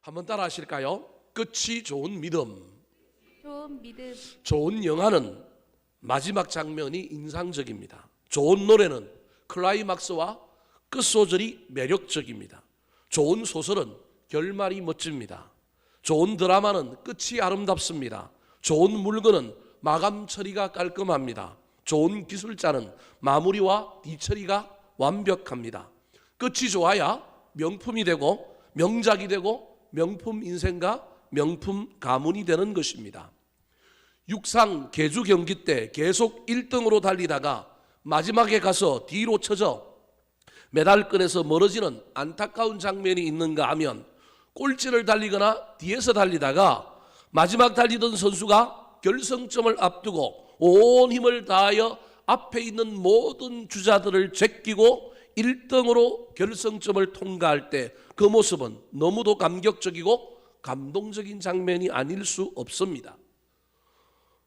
한번 따라 하실까요? 끝이 좋은 믿음. 좋은 믿음. 좋은 영화는 마지막 장면이 인상적입니다. 좋은 노래는 클라이막스와 끝소절이 매력적입니다. 좋은 소설은 결말이 멋집니다. 좋은 드라마는 끝이 아름답습니다. 좋은 물건은 마감 처리가 깔끔합니다. 좋은 기술자는 마무리와 뒤처리가 완벽합니다. 끝이 좋아야 명품이 되고 명작이 되고 명품 인생과 명품 가문이 되는 것입니다. 육상 계주 경기 때 계속 1등으로 달리다가 마지막에 가서 뒤로 쳐져 메달권에서 멀어지는 안타까운 장면이 있는가 하면, 꼴찌를 달리거나 뒤에서 달리다가 마지막 달리던 선수가 결승점을 앞두고 온 힘을 다하여 앞에 있는 모든 주자들을 제끼고 1등으로 결승점을 통과할 때 그 모습은 너무도 감격적이고 감동적인 장면이 아닐 수 없습니다.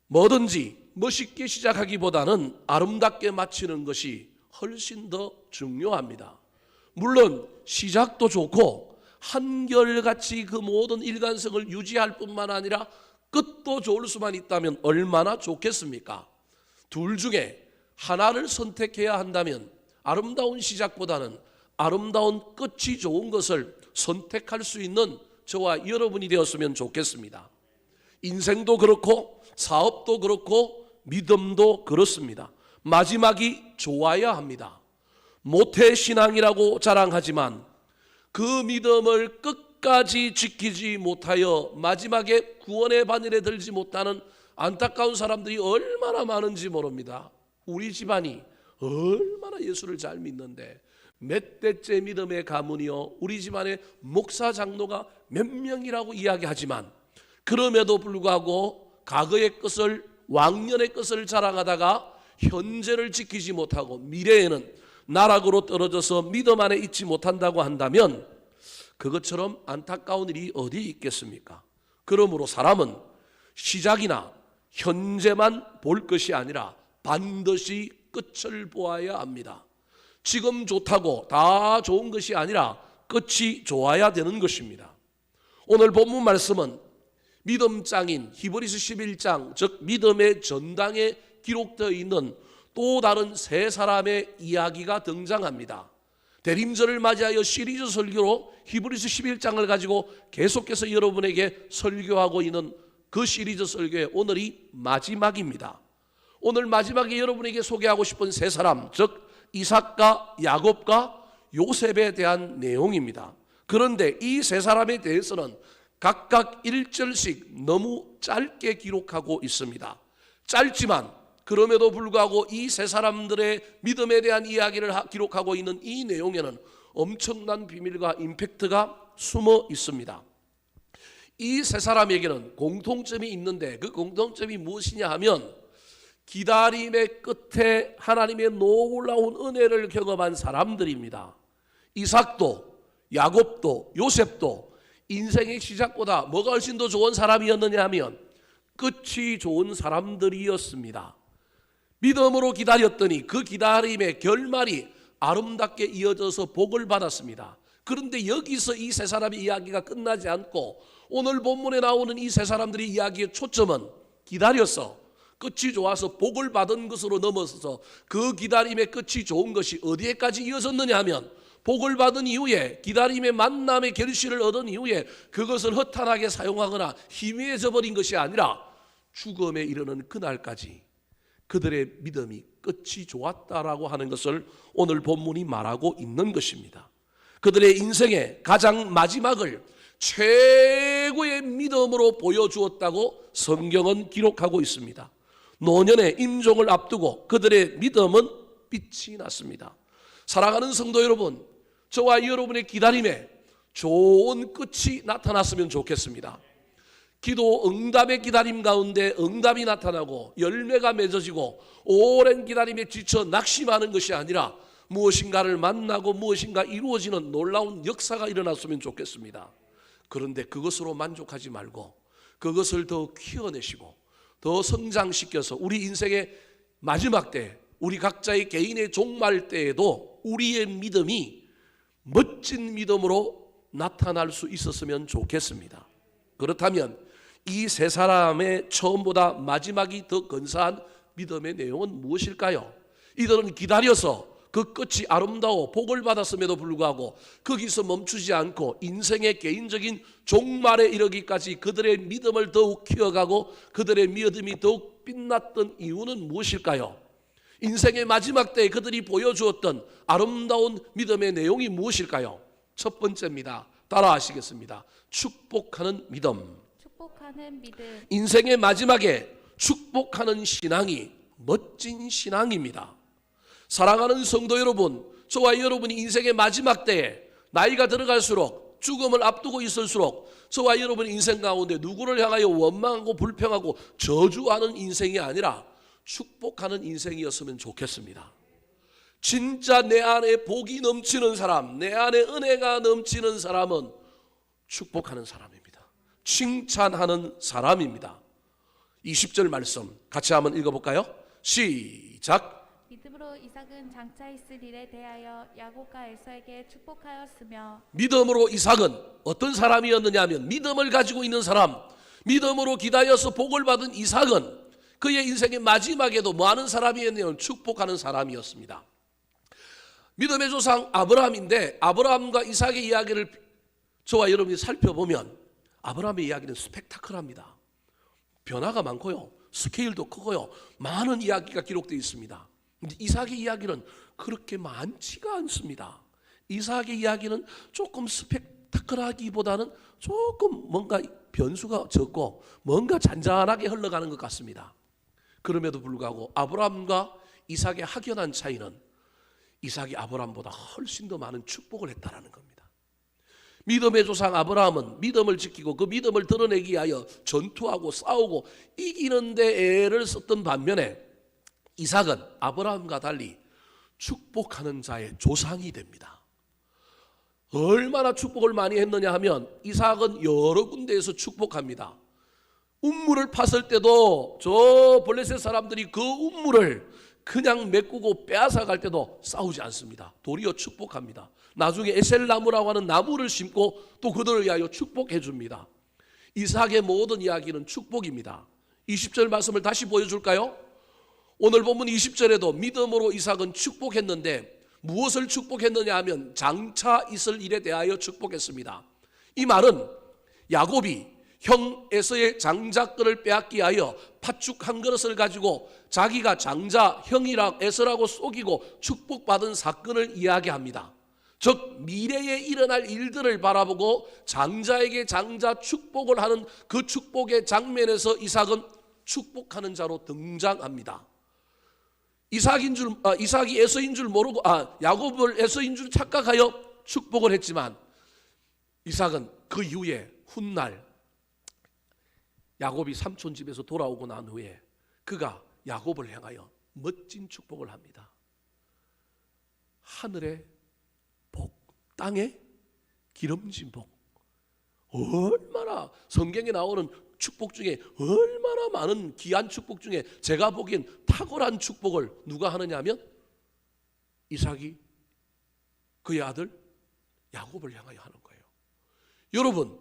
뭐든지 멋있게 시작하기보다는 아름답게 마치는 것이 훨씬 더 중요합니다. 물론 시작도 좋고 한결같이 그 모든 일관성을 유지할 뿐만 아니라 끝도 좋을 수만 있다면 얼마나 좋겠습니까? 둘 중에 하나를 선택해야 한다면 아름다운 시작보다는 아름다운 끝이 좋은 것을 선택할 수 있는 저와 여러분이 되었으면 좋겠습니다. 인생도 그렇고 사업도 그렇고 믿음도 그렇습니다. 마지막이 좋아야 합니다. 모태신앙이라고 자랑하지만 그 믿음을 끝까지 지키지 못하여 마지막에 구원의 바늘에 들지 못하는 안타까운 사람들이 얼마나 많은지 모릅니다. 우리 집안이 얼마나 예수를 잘 믿는데 몇 대째 믿음의 가문이요, 우리 집안의 목사 장로가 몇 명이라고 이야기하지만 그럼에도 불구하고 과거의 것을, 왕년의 것을 자랑하다가 현재를 지키지 못하고 미래에는 나락으로 떨어져서 믿음 안에 있지 못한다고 한다면 그것처럼 안타까운 일이 어디 있겠습니까? 그러므로 사람은 시작이나 현재만 볼 것이 아니라 반드시 끝을 보아야 합니다. 지금 좋다고 다 좋은 것이 아니라 끝이 좋아야 되는 것입니다. 오늘 본문 말씀은 믿음 장인 히브리서 11장, 즉 믿음의 전당에 기록되어 있는 또 다른 세 사람의 이야기가 등장합니다. 대림절을 맞이하여 시리즈 설교로 히브리서 11장을 가지고 계속해서 여러분에게 설교하고 있는 그 시리즈 설교의 오늘이 마지막입니다. 오늘 마지막에 여러분에게 소개하고 싶은 세 사람, 즉 이삭과 야곱과 요셉에 대한 내용입니다. 그런데 이 세 사람에 대해서는 각각 1절씩 너무 짧게 기록하고 있습니다. 짧지만 그럼에도 불구하고 이 세 사람들의 믿음에 대한 이야기를 기록하고 있는 이 내용에는 엄청난 비밀과 임팩트가 숨어 있습니다. 이 세 사람에게는 공통점이 있는데 그 공통점이 무엇이냐 하면 기다림의 끝에 하나님의 놀라운 은혜를 경험한 사람들입니다. 이삭도 야곱도 요셉도 인생의 시작보다 뭐가 훨씬 더 좋은 사람이었느냐 하면 끝이 좋은 사람들이었습니다. 믿음으로 기다렸더니 그 기다림의 결말이 아름답게 이어져서 복을 받았습니다. 그런데 여기서 이 세 사람의 이야기가 끝나지 않고 오늘 본문에 나오는 이 세 사람들의 이야기의 초점은 기다려서 끝이 좋아서 복을 받은 것으로 넘어서서 그 기다림의 끝이 좋은 것이 어디에까지 이어졌느냐 하면 복을 받은 이후에 기다림의 만남의 결실을 얻은 이후에 그것을 허탄하게 사용하거나 희미해져 버린 것이 아니라 죽음에 이르는 그날까지 그들의 믿음이 끝이 좋았다라고 하는 것을 오늘 본문이 말하고 있는 것입니다. 그들의 인생의 가장 마지막을 최고의 믿음으로 보여주었다고 성경은 기록하고 있습니다. 노년의 임종을 앞두고 그들의 믿음은 빛이 났습니다. 사랑하는 성도 여러분, 저와 여러분의 기다림에 좋은 끝이 나타났으면 좋겠습니다. 기도 응답의 기다림 가운데 응답이 나타나고 열매가 맺어지고 오랜 기다림에 지쳐 낙심하는 것이 아니라 무엇인가를 만나고 무엇인가 이루어지는 놀라운 역사가 일어났으면 좋겠습니다. 그런데 그것으로 만족하지 말고 그것을 더 키워내시고 더 성장시켜서 우리 인생의 마지막 때, 우리 각자의 개인의 종말 때에도 우리의 믿음이 멋진 믿음으로 나타날 수 있었으면 좋겠습니다. 그렇다면 이 세 사람의 처음보다 마지막이 더 근사한 믿음의 내용은 무엇일까요? 이들은 기다려서 그 끝이 아름다워 복을 받았음에도 불구하고 거기서 멈추지 않고 인생의 개인적인 종말에 이르기까지 그들의 믿음을 더욱 키워가고 그들의 믿음이 더욱 빛났던 이유는 무엇일까요? 인생의 마지막 때에 그들이 보여주었던 아름다운 믿음의 내용이 무엇일까요? 첫 번째입니다. 따라하시겠습니다. 축복하는 믿음. 축복하는 믿음. 인생의 마지막에 축복하는 신앙이 멋진 신앙입니다. 사랑하는 성도 여러분, 저와 여러분이 인생의 마지막 때에 나이가 들어갈수록 죽음을 앞두고 있을수록 저와 여러분의 인생 가운데 누구를 향하여 원망하고 불평하고 저주하는 인생이 아니라 축복하는 인생이었으면 좋겠습니다. 진짜 내 안에 복이 넘치는 사람, 내 안에 은혜가 넘치는 사람은 축복하는 사람입니다. 칭찬하는 사람입니다. 20절 말씀 같이 한번 읽어볼까요? 시작. 믿음으로 이삭은 장차 있을 일에 대하여 야곱과 에서에게 축복하였으며. 믿음으로 이삭은 어떤 사람이었느냐 하면 믿음을 가지고 있는 사람, 믿음으로 기다려서 복을 받은 이삭은 그의 인생의 마지막에도 뭐하는 사람이었냐면 축복하는 사람이었습니다. 믿음의 조상 아브라함인데 아브라함과 이삭의 이야기를 저와 여러분이 살펴보면 아브라함의 이야기는 스펙타클합니다. 변화가 많고요, 스케일도 크고요, 많은 이야기가 기록되어 있습니다. 이삭의 이야기는 그렇게 많지가 않습니다. 이삭의 이야기는 조금 스펙타클하기보다는 조금 뭔가 변수가 적고 뭔가 잔잔하게 흘러가는 것 같습니다. 그럼에도 불구하고 아브라함과 이삭의 확연한 차이는 이삭이 아브라함보다 훨씬 더 많은 축복을 했다는 겁니다. 믿음의 조상 아브라함은 믿음을 지키고 그 믿음을 드러내기 위하여 전투하고 싸우고 이기는 데 애를 썼던 반면에 이삭은 아브라함과 달리 축복하는 자의 조상이 됩니다. 얼마나 축복을 많이 했느냐 하면 이삭은 여러 군데에서 축복합니다. 운물을 팠을 때도 저 블레셋 사람들이 그 운물을 그냥 메꾸고 빼앗아 갈 때도 싸우지 않습니다. 도리어 축복합니다. 나중에 에셀나무라고 하는 나무를 심고 또 그들을 위하여 축복해 줍니다. 이삭의 모든 이야기는 축복입니다. 20절 말씀을 다시 보여줄까요? 오늘 본문 20절에도 믿음으로 이삭은 축복했는데 무엇을 축복했느냐 하면 장차 있을 일에 대하여 축복했습니다. 이 말은 야곱이 형 에서의 장자권을 빼앗기 위하여 팥죽 한 그릇을 가지고 자기가 장자 형이라 에서라고 속이고 축복받은 사건을 이야기합니다. 즉 미래에 일어날 일들을 바라보고 장자에게 장자 축복을 하는 그 축복의 장면에서 이삭은 축복하는 자로 등장합니다. 이삭이 에서인 줄 모르고 야곱을 에서인 줄 착각하여 축복을 했지만 이삭은 그 이후에 훗날 야곱이 삼촌 집에서 돌아오고 난 후에 그가 야곱을 향하여 멋진 축복을 합니다. 하늘의 복, 땅의 기름진 복. 얼마나 성경에 나오는 축복 중에 얼마나 많은 귀한 축복 중에 제가 보기엔 탁월한 축복을 누가 하느냐 하면 이삭이 그의 아들 야곱을 향하여 하는 거예요. 여러분,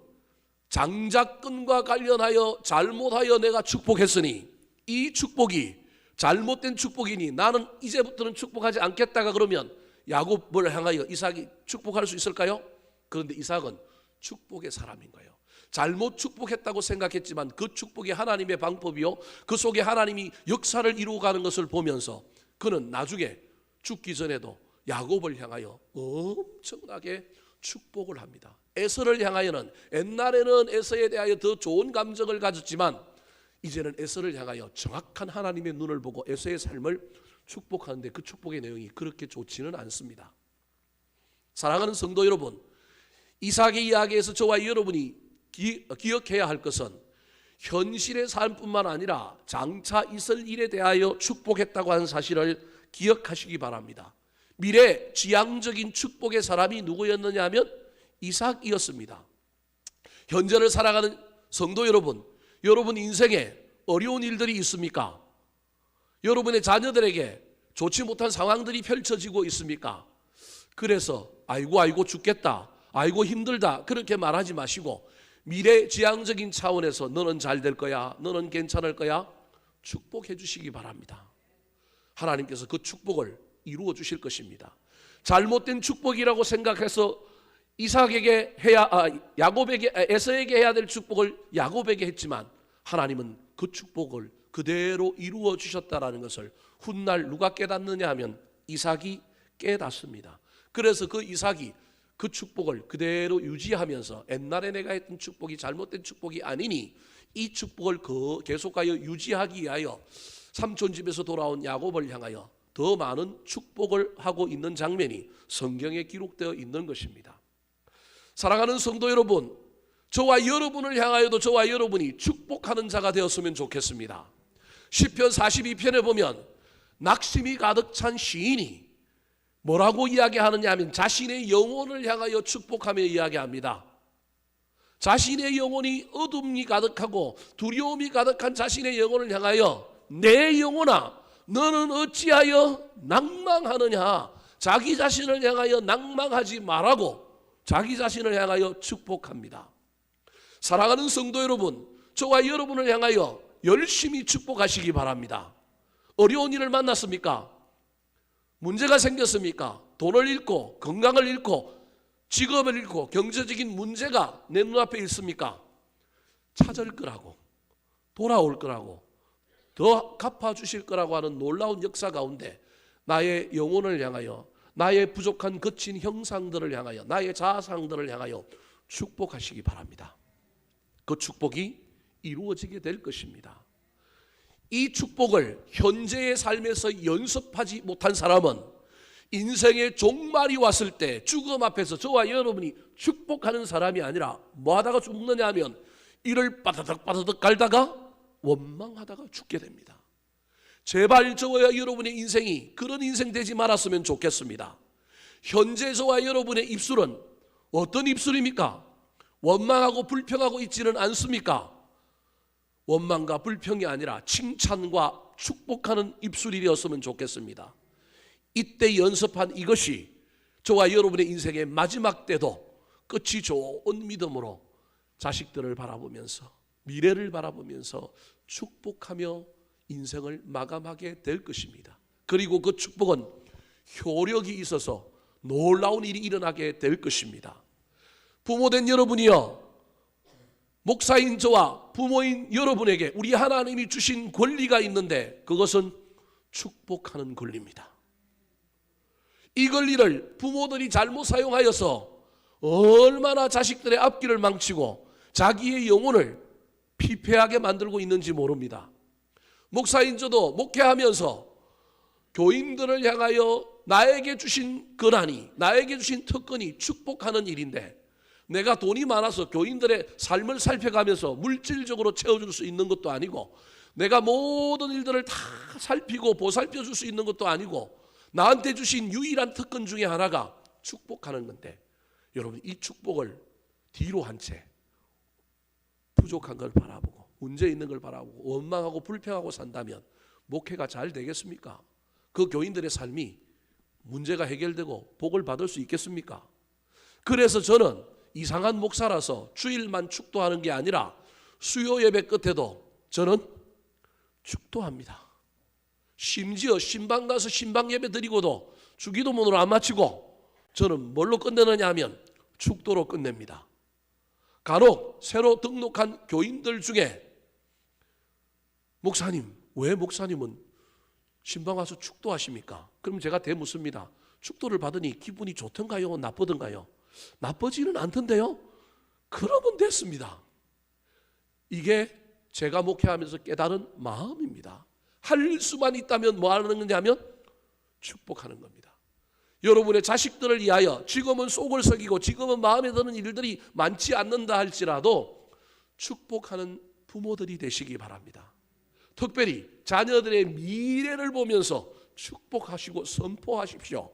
장자권과 관련하여 잘못하여 내가 축복했으니 이 축복이 잘못된 축복이니 나는 이제부터는 축복하지 않겠다가 그러면 야곱을 향하여 이삭이 축복할 수 있을까요? 그런데 이삭은 축복의 사람인 거예요. 잘못 축복했다고 생각했지만 그 축복이 하나님의 방법이요, 그 속에 하나님이 역사를 이루어가는 것을 보면서 그는 나중에 죽기 전에도 야곱을 향하여 엄청나게 축복을 합니다. 에서를 향하여는 옛날에는 에서에 대하여 더 좋은 감정을 가졌지만 이제는 에서를 향하여 정확한 하나님의 눈을 보고 에서의 삶을 축복하는데 그 축복의 내용이 그렇게 좋지는 않습니다. 사랑하는 성도 여러분, 이삭의 이야기에서 저와 여러분이 기억해야 할 것은 현실의 삶뿐만 아니라 장차 있을 일에 대하여 축복했다고 하는 사실을 기억하시기 바랍니다. 미래 지향적인 축복의 사람이 누구였느냐 하면 이삭이었습니다. 현재를 살아가는 성도 여러분, 여러분 인생에 어려운 일들이 있습니까? 여러분의 자녀들에게 좋지 못한 상황들이 펼쳐지고 있습니까? 그래서 아이고 죽겠다, 아이고 힘들다 그렇게 말하지 마시고 미래지향적인 차원에서 너는 잘 될 거야, 너는 괜찮을 거야, 축복해 주시기 바랍니다. 하나님께서 그 축복을 이루어 주실 것입니다. 잘못된 축복이라고 생각해서 이삭에게 에서에게 해야 될 축복을 야곱에게 했지만 하나님은 그 축복을 그대로 이루어 주셨다라는 것을 훗날 누가 깨닫느냐 하면 이삭이 깨닫습니다. 그래서 그 이삭이 그 축복을 그대로 유지하면서 옛날에 내가 했던 축복이 잘못된 축복이 아니니 이 축복을 계속하여 유지하기 위하여 삼촌 집에서 돌아온 야곱을 향하여 더 많은 축복을 하고 있는 장면이 성경에 기록되어 있는 것입니다. 사랑하는 성도 여러분, 저와 여러분을 향하여도 저와 여러분이 축복하는 자가 되었으면 좋겠습니다. 시편 42편에 보면 낙심이 가득 찬 시인이 뭐라고 이야기하느냐 하면 자신의 영혼을 향하여 축복하며 이야기합니다. 자신의 영혼이 어둠이 가득하고 두려움이 가득한 자신의 영혼을 향하여 내 영혼아 너는 어찌하여 낭망하느냐, 자기 자신을 향하여 낭망하지 말라고 자기 자신을 향하여 축복합니다. 사랑하는 성도 여러분, 저와 여러분을 향하여 열심히 축복하시기 바랍니다. 어려운 일을 만났습니까? 문제가 생겼습니까? 돈을 잃고 건강을 잃고 직업을 잃고 경제적인 문제가 내 눈앞에 있습니까? 찾을 거라고, 돌아올 거라고, 더 갚아주실 거라고 하는 놀라운 역사 가운데 나의 영혼을 향하여, 나의 부족한 거친 형상들을 향하여, 나의 자아상들을 향하여 축복하시기 바랍니다. 그 축복이 이루어지게 될 것입니다. 이 축복을 현재의 삶에서 연습하지 못한 사람은 인생의 종말이 왔을 때 죽음 앞에서 저와 여러분이 축복하는 사람이 아니라 뭐 하다가 죽느냐 하면 이를 빠다닥 갈다가 원망하다가 죽게 됩니다. 제발 저와 여러분의 인생이 그런 인생 되지 말았으면 좋겠습니다. 현재 저와 여러분의 입술은 어떤 입술입니까? 원망하고 불평하고 있지는 않습니까? 원망과 불평이 아니라 칭찬과 축복하는 입술이 되었으면 좋겠습니다. 이때 연습한 이것이 저와 여러분의 인생의 마지막 때도 끝이 좋은 믿음으로 자식들을 바라보면서 미래를 바라보면서 축복하며 인생을 마감하게 될 것입니다. 그리고 그 축복은 효력이 있어서 놀라운 일이 일어나게 될 것입니다. 부모된 여러분이요, 목사인 저와 부모인 여러분에게 우리 하나님이 주신 권리가 있는데 그것은 축복하는 권리입니다. 이 권리를 부모들이 잘못 사용하여서 얼마나 자식들의 앞길을 망치고 자기의 영혼을 피폐하게 만들고 있는지 모릅니다. 목사인 저도 목회하면서 교인들을 향하여 나에게 주신 권한이, 나에게 주신 특권이 축복하는 일인데 내가 돈이 많아서 교인들의 삶을 살펴가면서 물질적으로 채워줄 수 있는 것도 아니고 내가 모든 일들을 다 살피고 보살펴 줄 수 있는 것도 아니고 나한테 주신 유일한 특권 중에 하나가 축복하는 건데 여러분 이 축복을 뒤로 한 채 부족한 걸 바라보고 문제 있는 걸 바라보고 원망하고 불평하고 산다면 목회가 잘 되겠습니까? 그 교인들의 삶이 문제가 해결되고 복을 받을 수 있겠습니까? 그래서 저는 이상한 목사라서 주일만 축도하는 게 아니라 수요 예배 끝에도 저는 축도합니다. 심지어 신방 가서 신방 예배 드리고도 주기도문으로 안 마치고 저는 뭘로 끝내느냐 하면 축도로 끝냅니다. 간혹 새로 등록한 교인들 중에 목사님, 왜 목사님은 신방 와서 축도하십니까? 그럼 제가 대묻습니다. 축도를 받으니 기분이 좋던가요? 나쁘던가요? 나쁘지는 않던데요? 그러면 됐습니다. 이게 제가 목회하면서 깨달은 마음입니다. 할 수만 있다면 뭐 하는 거냐면 축복하는 겁니다. 여러분의 자식들을 위하여 지금은 속을 썩이고 지금은 마음에 드는 일들이 많지 않는다 할지라도 축복하는 부모들이 되시기 바랍니다. 특별히 자녀들의 미래를 보면서 축복하시고 선포하십시오.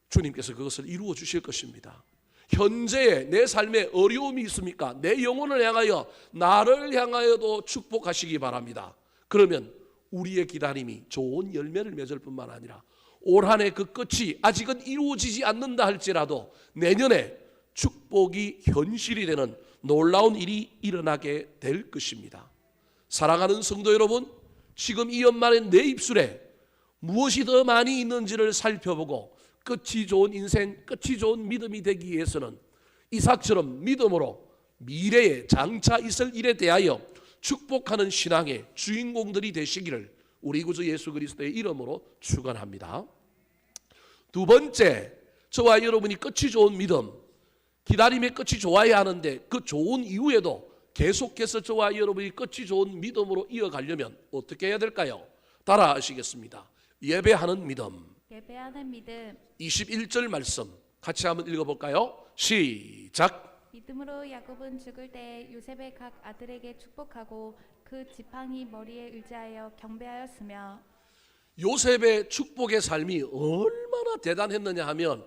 주님께서 그것을 이루어 주실 것입니다. 현재에 내 삶에 어려움이 있습니까? 내 영혼을 향하여 나를 향하여도 축복하시기 바랍니다. 그러면 우리의 기다림이 좋은 열매를 맺을 뿐만 아니라 올 한 해 그 끝이 아직은 이루어지지 않는다 할지라도 내년에 축복이 현실이 되는 놀라운 일이 일어나게 될 것입니다. 사랑하는 성도 여러분, 지금 이 연말에 내 입술에 무엇이 더 많이 있는지를 살펴보고 끝이 좋은 인생, 끝이 좋은 믿음이 되기 위해서는 이삭처럼 믿음으로 미래에 장차 있을 일에 대하여 축복하는 신앙의 주인공들이 되시기를 우리 구주 예수 그리스도의 이름으로 축원합니다. 두 번째, 저와 여러분이 끝이 좋은 믿음, 기다림의 끝이 좋아야 하는데 그 좋은 이후에도 계속해서 저와 여러분이 끝이 좋은 믿음으로 이어가려면 어떻게 해야 될까요? 따라 하시겠습니다. 예배하는 믿음. 예배하는 믿음. 21절 말씀 같이 한번 읽어볼까요? 시작. 믿음으로 야곱은 죽을 때 요셉의 각 아들에게 축복하고 그 지팡이 머리에 의지하여 경배하였으며. 요셉의 축복의 삶이 얼마나 대단했느냐 하면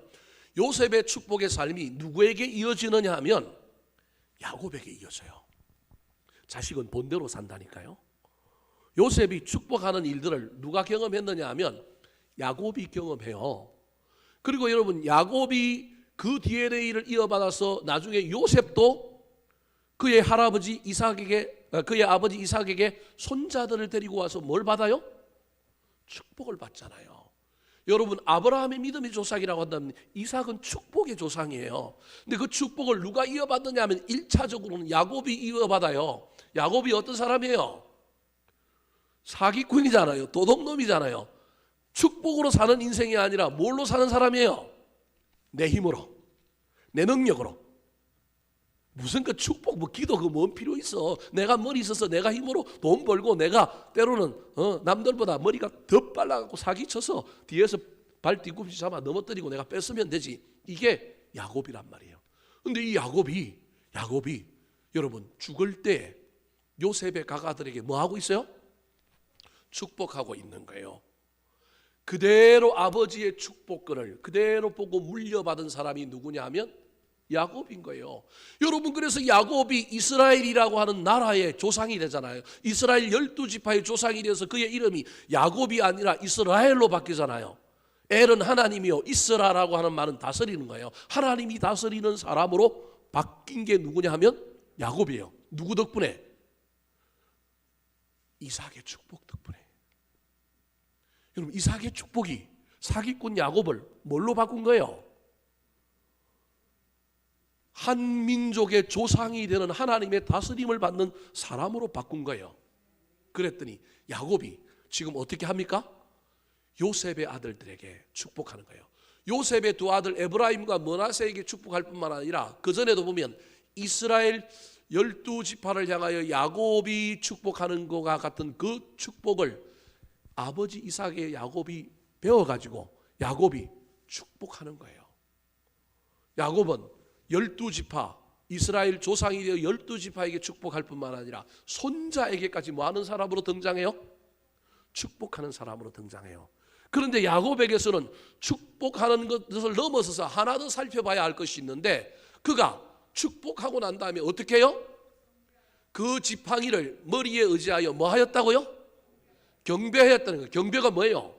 요셉의 축복의 삶이 누구에게 이어지느냐 하면 야곱에게 이어져요. 자식은 본대로 산다니까요. 요셉이 축복하는 일들을 누가 경험했느냐 하면 야곱이 경험해요. 그리고 여러분, 야곱이 그 DNA를 이어받아서 나중에 요셉도 그의 할아버지 이삭에게, 그의 아버지 이삭에게 손자들을 데리고 와서 뭘 받아요? 축복을 받잖아요. 여러분, 아브라함의 믿음의 조상이라고 한다면 이삭은 축복의 조상이에요. 근데 그 축복을 누가 이어받느냐 하면 1차적으로는 야곱이 이어받아요. 야곱이 어떤 사람이에요? 사기꾼이잖아요. 도둑놈이잖아요. 축복으로 사는 인생이 아니라 뭘로 사는 사람이에요? 내 힘으로, 내 능력으로. 무슨 그 축복, 뭐 기도, 그 뭔 필요 있어? 내가 머리 있어서 내가 힘으로 돈 벌고 내가 때로는 남들보다 머리가 더 빨라갖고 사기쳐서 뒤에서 발 뒤꿈치 잡아 넘어뜨리고 내가 뺐으면 되지. 이게 야곱이란 말이에요. 근데 이 야곱이 여러분 죽을 때 요셉의 가가들에게 뭐 하고 있어요? 축복하고 있는 거예요. 그대로 아버지의 축복권을 그대로 보고 물려받은 사람이 누구냐 하면 야곱인 거예요. 여러분, 그래서 야곱이 이스라엘이라고 하는 나라의 조상이 되잖아요. 이스라엘 12지파의 조상이 되어서 그의 이름이 야곱이 아니라 이스라엘로 바뀌잖아요. 엘은 하나님이요, 이스라라고 하는 말은 다스리는 거예요. 하나님이 다스리는 사람으로 바뀐 게 누구냐 하면 야곱이에요. 누구 덕분에? 이삭의 축복 덕분에. 여러분, 이삭의 축복이 사기꾼 야곱을 뭘로 바꾼 거예요? 한 민족의 조상이 되는 하나님의 다스림을 받는 사람으로 바꾼 거예요. 그랬더니 야곱이 지금 어떻게 합니까? 요셉의 아들들에게 축복하는 거예요. 요셉의 두 아들 에브라임과 므낫세에게 축복할 뿐만 아니라 그 전에도 보면 이스라엘 12지파를 향하여 야곱이 축복하는 것과 같은 그 축복을 아버지 이삭의 야곱이 배워가지고 야곱이 축복하는 거예요. 야곱은 12지파 이스라엘 조상이 되어 12지파에게 축복할 뿐만 아니라 손자에게까지 뭐 하는 사람으로 등장해요? 축복하는 사람으로 등장해요. 그런데 야곱에게서는 축복하는 것을 넘어서서 하나 더 살펴봐야 할 것이 있는데 그가 축복하고 난 다음에 어떻게 해요? 그 지팡이를 머리에 의지하여 뭐 하였다고요? 경배하였다는 거예요. 경배가 뭐예요?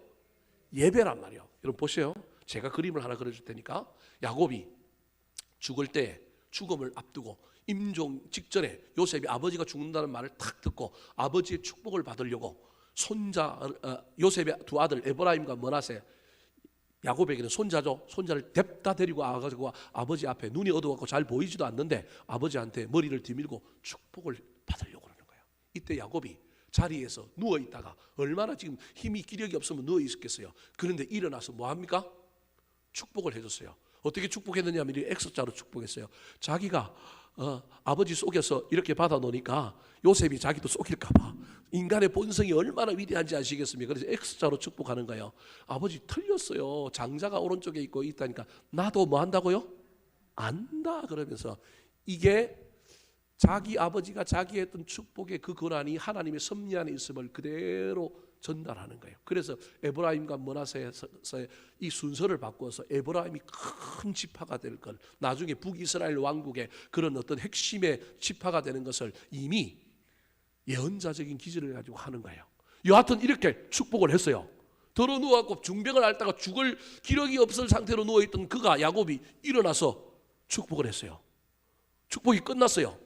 예배란 말이에요. 여러분 보세요. 제가 그림을 하나 그려줄 테니까 야곱이 죽을 때 죽음을 앞두고 임종 직전에 요셉이 아버지가 죽는다는 말을 탁 듣고 아버지의 축복을 받으려고 요셉의 두 아들 에브라임과 므낫세, 야곱에게는 손자죠. 손자를 뎁다 데리고 와가지고 아버지 앞에 눈이 어두워서 잘 보이지도 않는데 아버지한테 머리를 뒤밀고 축복을 받으려고 하는 거예요. 이때 야곱이 자리에서 누워 있다가 얼마나 지금 힘이 기력이 없으면 누워 있었겠어요. 그런데 일어나서 뭐 합니까? 축복을 해줬어요. 어떻게 축복했느냐 하면 X자로 축복했어요. 자기가 아버지 속에서 이렇게 받아놓으니까 요셉이 자기도 속일까 봐. 인간의 본성이 얼마나 위대한지 아시겠습니까? 그래서 X자로 축복하는 거예요. 아버지 틀렸어요. 장자가 오른쪽에 있고 있다니까 나도 뭐 한다고요? 안다 그러면서 이게 자기 아버지가 자기 했던 축복의 그 권한이 하나님의 섭리 안에 있음을 그대로 전달하는 거예요. 그래서 에브라임과 므낫세의 이 순서를 바꿔서 에브라임이 큰 지파가 될 것, 나중에 북이스라엘 왕국의 그런 어떤 핵심의 지파가 되는 것을 이미 예언자적인 기질을 가지고 하는 거예요. 여하튼 이렇게 축복을 했어요. 더러 누워갖고 중병을 앓다가 죽을 기력이 없을 상태로 누워있던 그가 야곱이 일어나서 축복을 했어요. 축복이 끝났어요.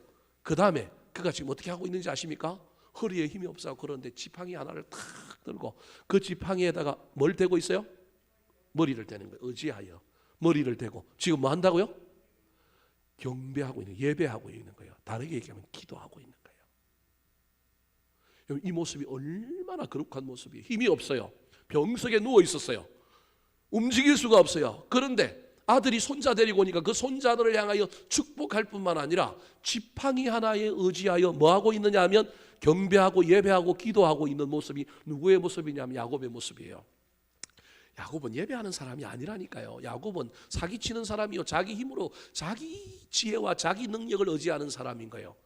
그 다음에 그가 지금 어떻게 하고 있는지 아십니까? 허리에 힘이 없어 그런데 지팡이 하나를 탁 들고 그 지팡이에다가 뭘 대고 있어요? 머리를 대는 거예요. 의지하여 머리를 대고 지금 뭐 한다고요? 경배하고 있는, 예배하고 있는 거예요. 다르게 얘기하면 기도하고 있는 거예요. 이 모습이 얼마나 거룩한 모습이에요. 힘이 없어요. 병석에 누워 있었어요. 움직일 수가 없어요. 그런데 아들이 손자 데리고 오니까 그 손자들을 향하여 축복할 뿐만 아니라 지팡이 하나에 의지하여 뭐하고 있느냐 하면 경배하고 예배하고 기도하고 있는 모습이 누구의 모습이냐면 야곱의 모습이에요. 야곱은 예배하는 사람이 아니라니까요. 야곱은 사기치는 사람이요, 자기 힘으로 자기 지혜와 자기 능력을 의지하는 사람인 거예요.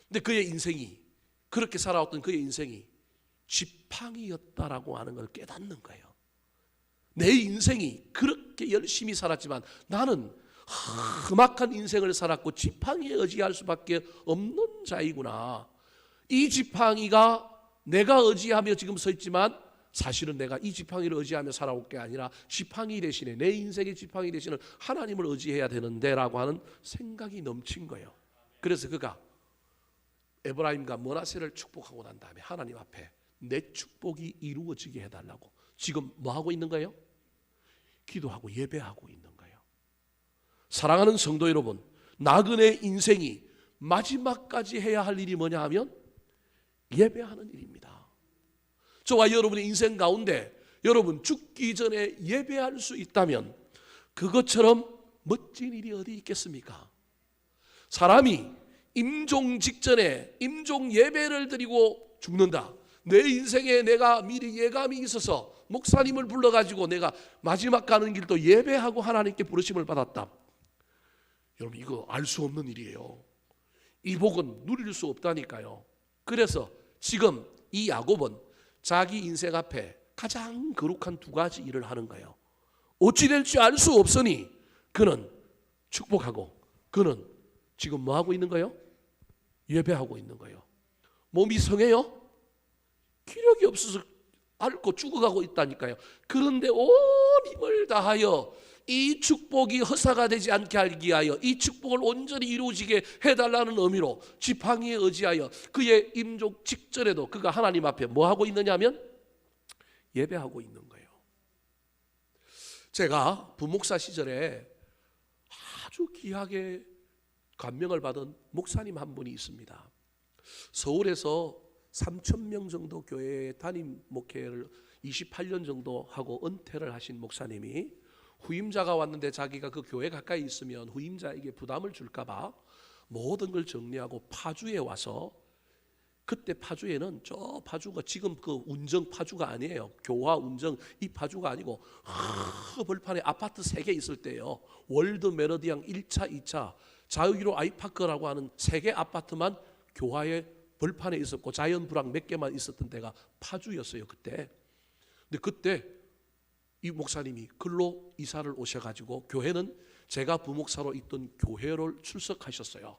근데 그의 인생이, 그렇게 살아왔던 그의 인생이 지팡이였다라고 하는 걸 깨닫는 거예요. 내 인생이 그렇게 열심히 살았지만 나는 험악한 인생을 살았고 지팡이에 의지할 수밖에 없는 자이구나. 이 지팡이가 내가 의지하며 지금 서 있지만 사실은 내가 이 지팡이를 의지하며 살아올 게 아니라 지팡이 대신에 내 인생의 지팡이 대신에 하나님을 의지해야 되는데 라고 하는 생각이 넘친 거예요. 그래서 그가 에브라임과 머나세를 축복하고 난 다음에 하나님 앞에 내 축복이 이루어지게 해달라고 지금 뭐 하고 있는 거예요? 기도하고 예배하고 있는 거예요. 사랑하는 성도 여러분, 나그네 인생이 마지막까지 해야 할 일이 뭐냐 하면 예배하는 일입니다. 저와 여러분의 인생 가운데 여러분 죽기 전에 예배할 수 있다면 그것처럼 멋진 일이 어디 있겠습니까? 사람이 임종 직전에 임종 예배를 드리고 죽는다. 내 인생에 내가 미리 예감이 있어서 목사님을 불러가지고 내가 마지막 가는 길도 예배하고 하나님께 부르심을 받았다. 여러분 이거 알 수 없는 일이에요. 이 복은 누릴 수 없다니까요. 그래서 지금 이 야곱은 자기 인생 앞에 가장 거룩한 두 가지 일을 하는 거예요. 어찌 될지 알 수 없으니 그는 축복하고 그는 지금 뭐 하고 있는 거예요? 예배하고 있는 거예요. 몸이 성해요? 기력이 없어서 앓고 죽어가고 있다니까요. 그런데 온 힘을 다하여 이 축복이 허사가 되지 않게 하기 위하여 이 축복을 온전히 이루어지게 해달라는 의미로 지팡이에 의지하여 그의 임종 직전에도 그가 하나님 앞에 뭐 하고 있느냐 하면 예배하고 있는 거예요. 제가 부목사 시절에 아주 귀하게 감명을 받은 목사님 한 분이 있습니다. 서울에서 3,000명 정도 교회에 담임 목회를 28년 정도 하고 은퇴를 하신 목사님이 후임자가 왔는데 자기가 그 교회 가까이 있으면 후임자에게 부담을 줄까 봐 모든 걸 정리하고 파주에 와서, 그때 파주에는 저 파주가 지금 그 운정 파주가 아니에요. 교화 운정 이 파주가 아니고 벌판에 아파트 3개 있을 때요. 월드 메러디앙 1차 2차 자유기로 아이파크라고 하는 3개 아파트만 교화에 벌판에 있었고 자연 불황 몇 개만 있었던 데가 파주였어요 그때. 근데 그때 이 목사님이 글로 이사를 오셔가지고 교회는 제가 부목사로 있던 교회를 출석하셨어요.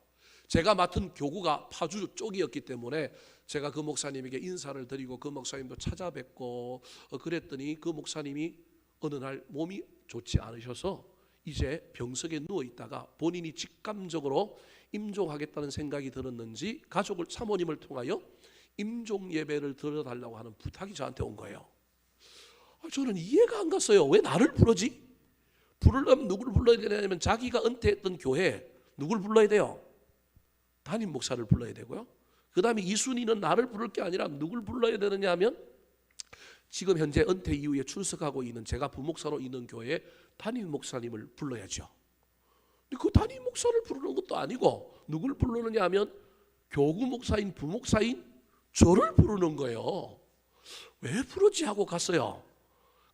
제가 맡은 교구가 파주 쪽이었기 때문에 제가 그 목사님에게 인사를 드리고 그 목사님도 찾아뵙고 그랬더니 그 목사님이 어느 날 몸이 좋지 않으셔서 이제 병석에 누워 있다가 본인이 직감적으로 임종하겠다는 생각이 들었는지 가족을 사모님을 통하여 임종 예배를 드려달라고 하는 부탁이 저한테 온 거예요. 저는 이해가 안 갔어요. 왜 나를 부르지? 부르려면 누구를 불러야 되냐면 자기가 은퇴했던 교회 누굴 불러야 돼요? 담임 목사를 불러야 되고요. 그 다음에 이 순위는 나를 부를 게 아니라 누굴 불러야 되느냐 하면 지금 현재 은퇴 이후에 출석하고 있는 제가 부목사로 있는 교회의 담임 목사님을 불러야죠. 근데 그 담임 목사를 부르는 것도 아니고 누굴 부르느냐 하면 교구 목사인 부목사인 저를 부르는 거예요. 왜 부르지 하고 갔어요.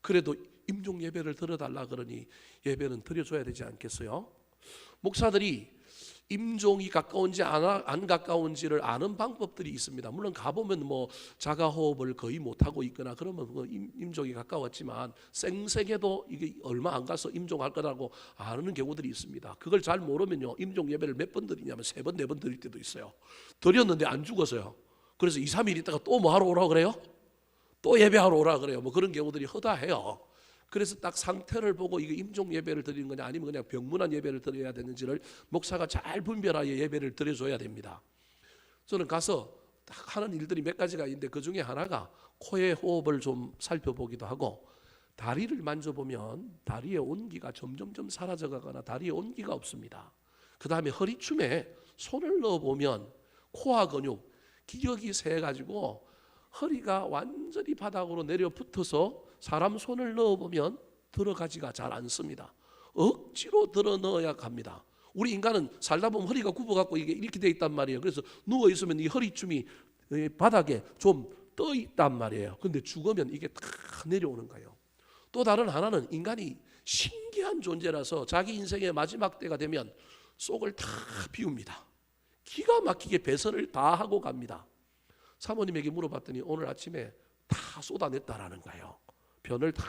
그래도 임종 예배를 드려달라 그러니 예배는 드려줘야 되지 않겠어요? 목사들이 임종이 가까운지 안 가까운지를 아는 방법들이 있습니다. 물론 가보면 뭐 자가호흡을 거의 못하고 있거나 그러면 임종이 가까웠지만 생색에도 이게 얼마 안 가서 임종할 거라고 아는 경우들이 있습니다. 그걸 잘 모르면요 임종 예배를 몇 번 드리냐면 3번 4번 드릴 때도 있어요. 드렸는데 안 죽어서요. 그래서 2, 3일 있다가 또 뭐 하러 오라 그래요? 또 예배하러 오라 그래요. 뭐 그런 경우들이 허다해요. 그래서 딱 상태를 보고 이게 임종 예배를 드리는 거냐 아니면 그냥 병문안 예배를 드려야 되는지를 목사가 잘 분별하여 예배를 드려줘야 됩니다. 저는 가서 딱 하는 일들이 몇 가지가 있는데 그 중에 하나가 코의 호흡을 좀 살펴보기도 하고, 다리를 만져보면 다리의 온기가 점점점 사라져가거나 다리에 온기가 없습니다. 그 다음에 허리춤에 손을 넣어보면 코와 근육, 기력이 세가지고 허리가 완전히 바닥으로 내려 붙어서 사람 손을 넣어보면 들어가지가 잘 않습니다. 억지로 들어 넣어야 합니다. 우리 인간은 살다 보면 허리가 굽어갖고 이게 이렇게 돼 있단 말이에요. 그래서 누워 있으면 이 허리춤이 바닥에 좀 떠 있단 말이에요. 근데 죽으면 이게 다 내려오는 거예요. 또 다른 하나는 인간이 신기한 존재라서 자기 인생의 마지막 때가 되면 속을 다 비웁니다. 기가 막히게 배설을 다 하고 갑니다. 사모님에게 물어봤더니 오늘 아침에 다 쏟아냈다라는 거예요. 변을 다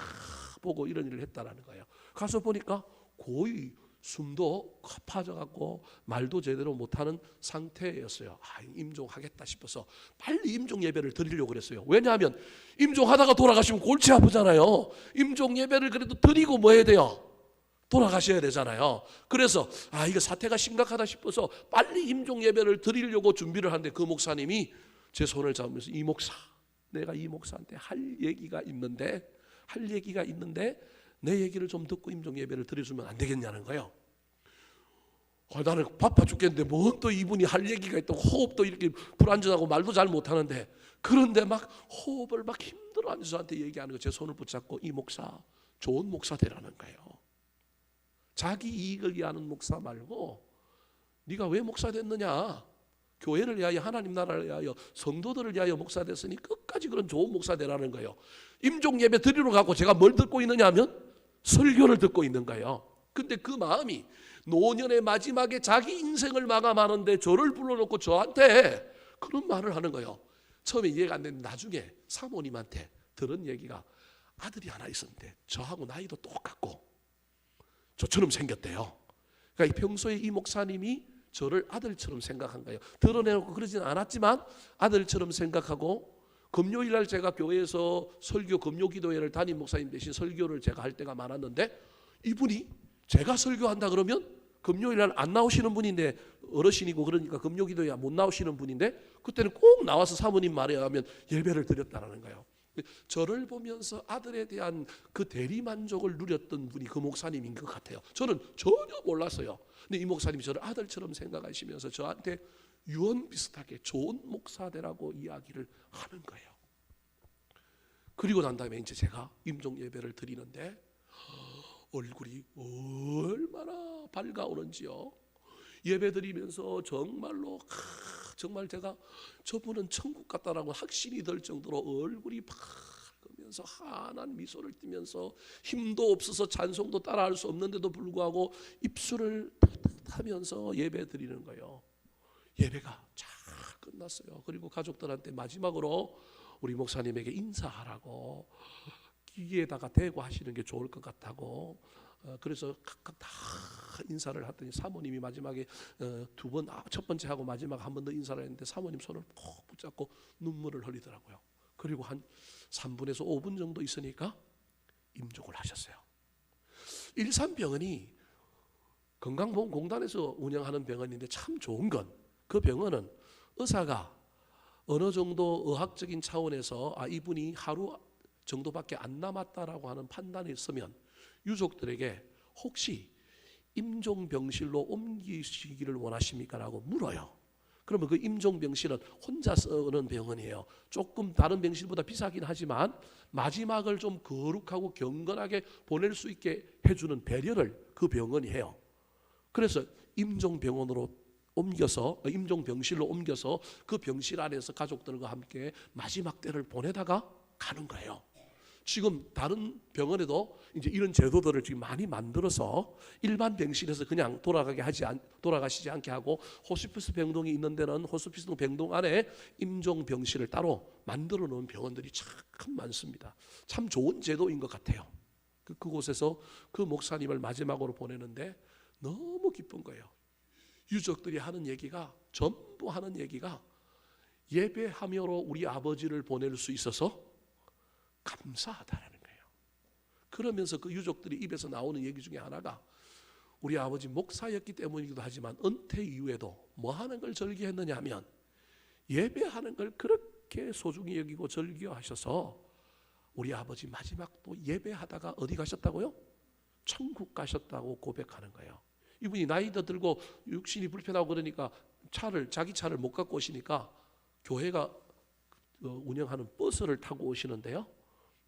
보고 이런 일을 했다라는 거예요. 가서 보니까 거의 숨도 파져갖고 말도 제대로 못하는 상태였어요. 임종하겠다 싶어서 빨리 임종 예배를 드리려고 그랬어요. 왜냐하면 임종하다가 돌아가시면 골치 아프잖아요. 임종 예배를 그래도 드리고 뭐 해야 돼요? 돌아가셔야 되잖아요. 그래서 이거 사태가 심각하다 싶어서 빨리 임종 예배를 드리려고 준비를 하는데 그 목사님이 제 손을 잡으면서 이 목사, 내가 이 목사한테 할 얘기가 있는데 내 얘기를 좀 듣고 임종 예배를 드려주면 안 되겠냐는 거예요. 나는 바빠 죽겠는데 뭐 또 이분이 할 얘기가 있다고, 호흡도 이렇게 불안정하고 말도 잘 못하는데, 그런데 막 호흡을 막 힘들어 하면서 저한테 얘기하는 거, 제 손을 붙잡고 이 목사 좋은 목사 되라는 거예요. 자기 이익을 위하는 목사 말고 네가 왜 목사 됐느냐, 교회를 위하여 하나님 나라를 위하여 성도들을 위하여 목사 됐으니 끝까지 그런 좋은 목사 되라는 거예요. 임종 예배 드리러 가고 제가 뭘 듣고 있느냐 하면 설교를 듣고 있는 거예요. 근데 그 마음이 노년의 마지막에 자기 인생을 마감하는데 저를 불러놓고 저한테 그런 말을 하는 거예요. 처음에 이해가 안 됐는데 나중에 사모님한테 들은 얘기가, 아들이 하나 있었는데 저하고 나이도 똑같고 저처럼 생겼대요. 그러니까 평소에 이 목사님이 저를 아들처럼 생각한 거예요. 드러내놓고 그러진 않았지만 아들처럼 생각하고, 금요일 날 제가 교회에서 설교 금요기도회를 담임 목사님 대신 설교를 제가 할 때가 많았는데, 이분이 제가 설교한다 그러면 금요일 날 안 나오시는 분인데, 어르신이고 그러니까 금요기도회 못 나오시는 분인데 그때는 꼭 나와서 사모님 말에 하면 예배를 드렸다는 거예요. 저를 보면서 아들에 대한 그 대리만족을 누렸던 분이 그 목사님인 것 같아요. 저는 전혀 몰랐어요. 근데 이 목사님이 저를 아들처럼 생각하시면서 저한테 유언 비슷하게 좋은 목사 되라고 이야기를 하는 거예요. 그리고 난 다음에 이제 제가 임종 예배를 드리는데 얼굴이 얼마나 밝아오는지요. 예배 드리면서 정말로 정말 제가 저분은 천국 같다라고 확신이 들 정도로 얼굴이 밝으면서 환한 미소를 띠면서 힘도 없어서 찬송도 따라할 수 없는데도 불구하고 입술을 하면서 예배 드리는 거예요. 예배가 잘 끝났어요. 그리고 가족들한테 마지막으로 우리 목사님에게 인사하라고 기계에다가 대고 하시는 게 좋을 것 같다고, 그래서 각각 다 인사를 했더니 사모님이 마지막에 두 번, 첫 번째 하고 마지막 한 번 더 인사를 했는데 사모님 손을 꼭 붙잡고 눈물을 흘리더라고요. 그리고 한 3분에서 5분 정도 있으니까 임종을 하셨어요. 일산병원이 건강보험공단에서 운영하는 병원인데 참 좋은 건, 그 병원은 의사가 어느 정도 의학적인 차원에서 이분이 하루 정도밖에 안 남았다라고 하는 판단이 있으면 유족들에게 혹시 임종병실로 옮기시기를 원하십니까? 라고 물어요. 그러면 그 임종병실은 혼자 쓰는 병원이에요. 조금 다른 병실보다 비싸긴 하지만 마지막을 좀 거룩하고 경건하게 보낼 수 있게 해주는 배려를 그 병원이 해요. 그래서 임종병원으로 옮겨서, 임종병실로 옮겨서 그 병실 안에서 가족들과 함께 마지막 때를 보내다가 가는 거예요. 지금 다른 병원에도 이제 이런 제도들을 지금 많이 만들어서 일반 병실에서 그냥 돌아가시지 않게 하고, 호스피스 병동이 있는 데는 호스피스 병동 안에 임종 병실을 따로 만들어 놓은 병원들이 참 많습니다. 참 좋은 제도인 것 같아요. 그곳에서 그 목사님을 마지막으로 보내는데 너무 기쁜 거예요. 유족들이 하는 얘기가, 전부 하는 얘기가, 예배하며로 우리 아버지를 보낼 수 있어서 감사하다라는 거예요. 그러면서 그 유족들이 입에서 나오는 얘기 중에 하나가 우리 아버지 목사였기 때문이기도 하지만 은퇴 이후에도 뭐 하는 걸 절기했느냐 하면 예배하는 걸 그렇게 소중히 여기고 절기하셔서 우리 아버지 마지막 또 예배하다가 어디 가셨다고요? 천국 가셨다고 고백하는 거예요. 이분이 나이도 들고 육신이 불편하고 그러니까 자기 차를 못 갖고 오시니까 교회가 운영하는 버스를 타고 오시는데요.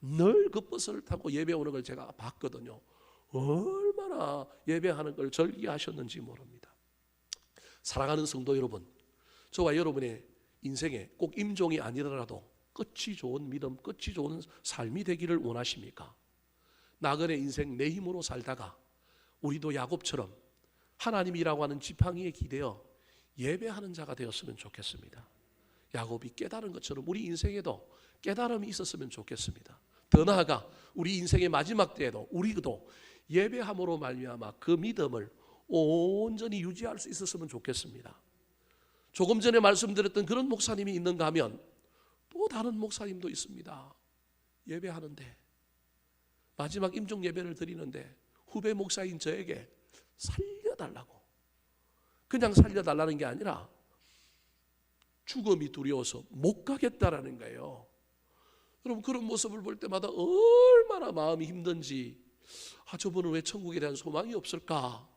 늘 그 버스를 타고 예배 오는 걸 제가 봤거든요. 얼마나 예배하는 걸 절기하셨는지 모릅니다. 사랑하는 성도 여러분, 저와 여러분의 인생에 꼭 임종이 아니더라도 끝이 좋은 믿음, 끝이 좋은 삶이 되기를 원하십니까? 나그네 인생 내 힘으로 살다가 우리도 야곱처럼 하나님이라고 하는 지팡이에 기대어 예배하는 자가 되었으면 좋겠습니다. 야곱이 깨달은 것처럼 우리 인생에도 깨달음이 있었으면 좋겠습니다. 더 나아가 우리 인생의 마지막 때에도 우리도 예배함으로 말미암아 그 믿음을 온전히 유지할 수 있었으면 좋겠습니다. 조금 전에 말씀드렸던 그런 목사님이 있는가 하면 또 다른 목사님도 있습니다. 예배하는데 마지막 임종 예배를 드리는데 후배 목사인 저에게 살려달라고, 그냥 살려달라는 게 아니라 죽음이 두려워서 못 가겠다라는 거예요. 여러분, 그런 모습을 볼 때마다 얼마나 마음이 힘든지, 저분은 왜 천국에 대한 소망이 없을까?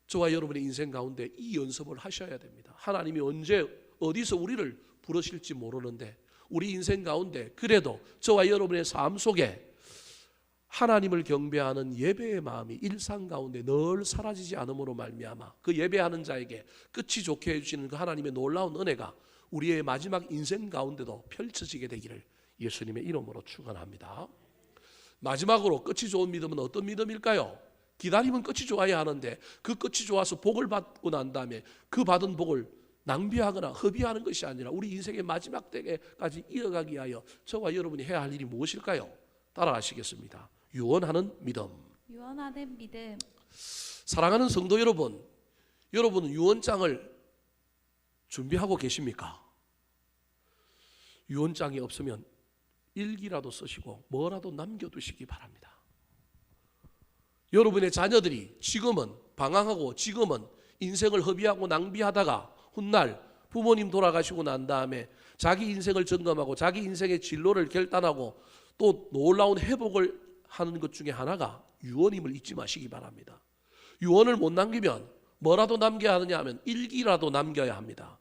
저와 여러분의 인생 가운데 이 연습을 하셔야 됩니다. 하나님이 언제 어디서 우리를 부르실지 모르는데 우리 인생 가운데 그래도 저와 여러분의 삶 속에 하나님을 경배하는 예배의 마음이 일상 가운데 늘 사라지지 않음으로 말미암아 그 예배하는 자에게 끝이 좋게 해주시는 그 하나님의 놀라운 은혜가 우리의 마지막 인생 가운데도 펼쳐지게 되기를 예수님의 이름으로 축원합니다. 마지막으로 끝이 좋은 믿음은 어떤 믿음일까요? 기다림은 끝이 좋아야 하는데 그 끝이 좋아서 복을 받고 난 다음에 그 받은 복을 낭비하거나 허비하는 것이 아니라 우리 인생의 마지막 때까지 이어가기 위하여 저와 여러분이 해야 할 일이 무엇일까요? 따라하시겠습니다. 유언하는 믿음. 유언하는 믿음. 사랑하는 성도 여러분, 여러분은 유언장을 준비하고 계십니까? 유언장이 없으면 일기라도 쓰시고 뭐라도 남겨두시기 바랍니다. 여러분의 자녀들이 지금은 방황하고 지금은 인생을 허비하고 낭비하다가 훗날 부모님 돌아가시고 난 다음에 자기 인생을 점검하고 자기 인생의 진로를 결단하고 또 놀라운 회복을 하는 것 중에 하나가 유언임을 잊지 마시기 바랍니다. 유언을 못 남기면 뭐라도 남겨야 하느냐 하면 일기라도 남겨야 합니다.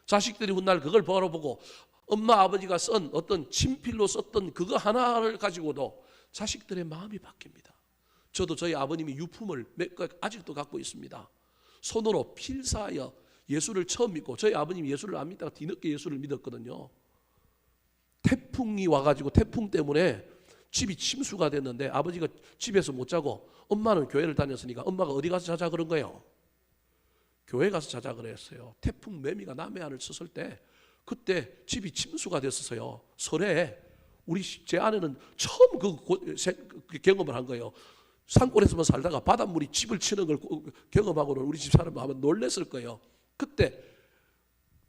자식들이 훗날 그걸 벌어보고 엄마 아버지가 쓴 어떤 친필로 썼던 그거 하나를 가지고도 자식들의 마음이 바뀝니다. 저도 저희 아버님이 유품을 몇 개 아직도 갖고 있습니다. 손으로 필사하여 예수를 처음 믿고, 저희 아버님이 예수를 안 믿다가 뒤늦게 예수를 믿었거든요. 태풍이 와가지고 태풍 때문에 집이 침수가 됐는데 아버지가 집에서 못 자고 엄마는 교회를 다녔으니까 엄마가 어디 가서 자자 그런 거예요? 교회 가서 자자 그랬어요. 태풍 매미가 남해안을 쳤을 때 그때 집이 침수가 됐었어요. 설에 제 아내는 처음 그 경험을 한 거예요. 산골에서만 살다가 바닷물이 집을 치는 걸 경험하고는 우리 집 사람 아마 놀랬을 거예요. 그때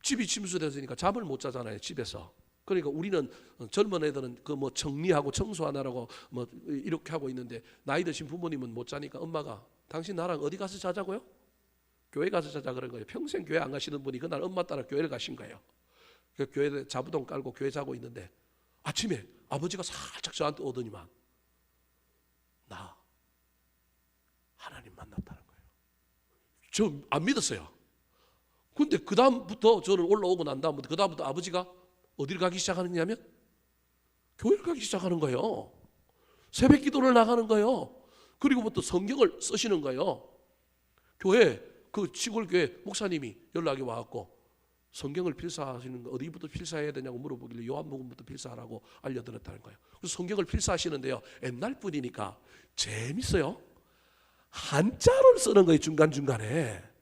집이 침수됐으니까 잠을 못 자잖아요, 집에서. 그러니까 우리는 젊은 애들은 그 뭐 정리하고 청소하느라고 뭐 이렇게 하고 있는데 나이 드신 부모님은 못 자니까 엄마가 당신 나랑 어디 가서 자자고요? 교회 가서 자자 그런 거예요. 평생 교회 안 가시는 분이 그날 엄마 따라 교회를 가신 거예요. 그 교회에 자부동 깔고 교회 자고 있는데 아침에 아버지가 살짝 저한테 오더니만 나 하나님 만났다는 거예요. 저 안 믿었어요. 근데 그 다음부터 저는 올라오고 난 다음부터 그 다음부터 아버지가 어디를 가기 시작하느냐면 교회를 가기 시작하는 거예요. 새벽 기도를 나가는 거예요. 그리고부터 성경을 쓰시는 거예요. 교회 그 시골 교회 목사님이 연락이 와갖고 성경을 필사하시는 거 어디부터 필사해야 되냐고 물어보길래 요한복음부터 필사하라고 알려드렸다는 거예요. 그래서 성경을 필사하시는데요. 옛날 분이니까 재밌어요. 한자를 쓰는 거예요. 중간중간에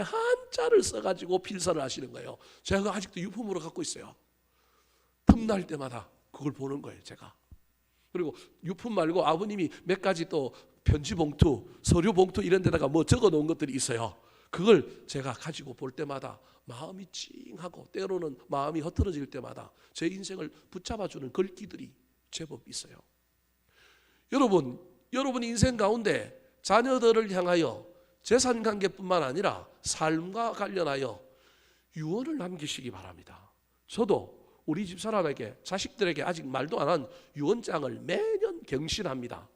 한자를 써가지고 필사를 하시는 거예요. 제가 아직도 유품으로 갖고 있어요. 틈날 때마다 그걸 보는 거예요, 제가. 그리고 유품 말고 아버님이 몇 가지 또 편지 봉투, 서류 봉투 이런 데다가 뭐 적어 놓은 것들이 있어요. 그걸 제가 가지고 볼 때마다 마음이 찡하고 때로는 마음이 흐트러질 때마다 제 인생을 붙잡아주는 글귀들이 제법 있어요. 여러분 인생 가운데 자녀들을 향하여 재산관계뿐만 아니라 삶과 관련하여 유언을 남기시기 바랍니다. 저도 우리 집사람에게, 자식들에게 아직 말도 안 한 유언장을 매년 경신합니다.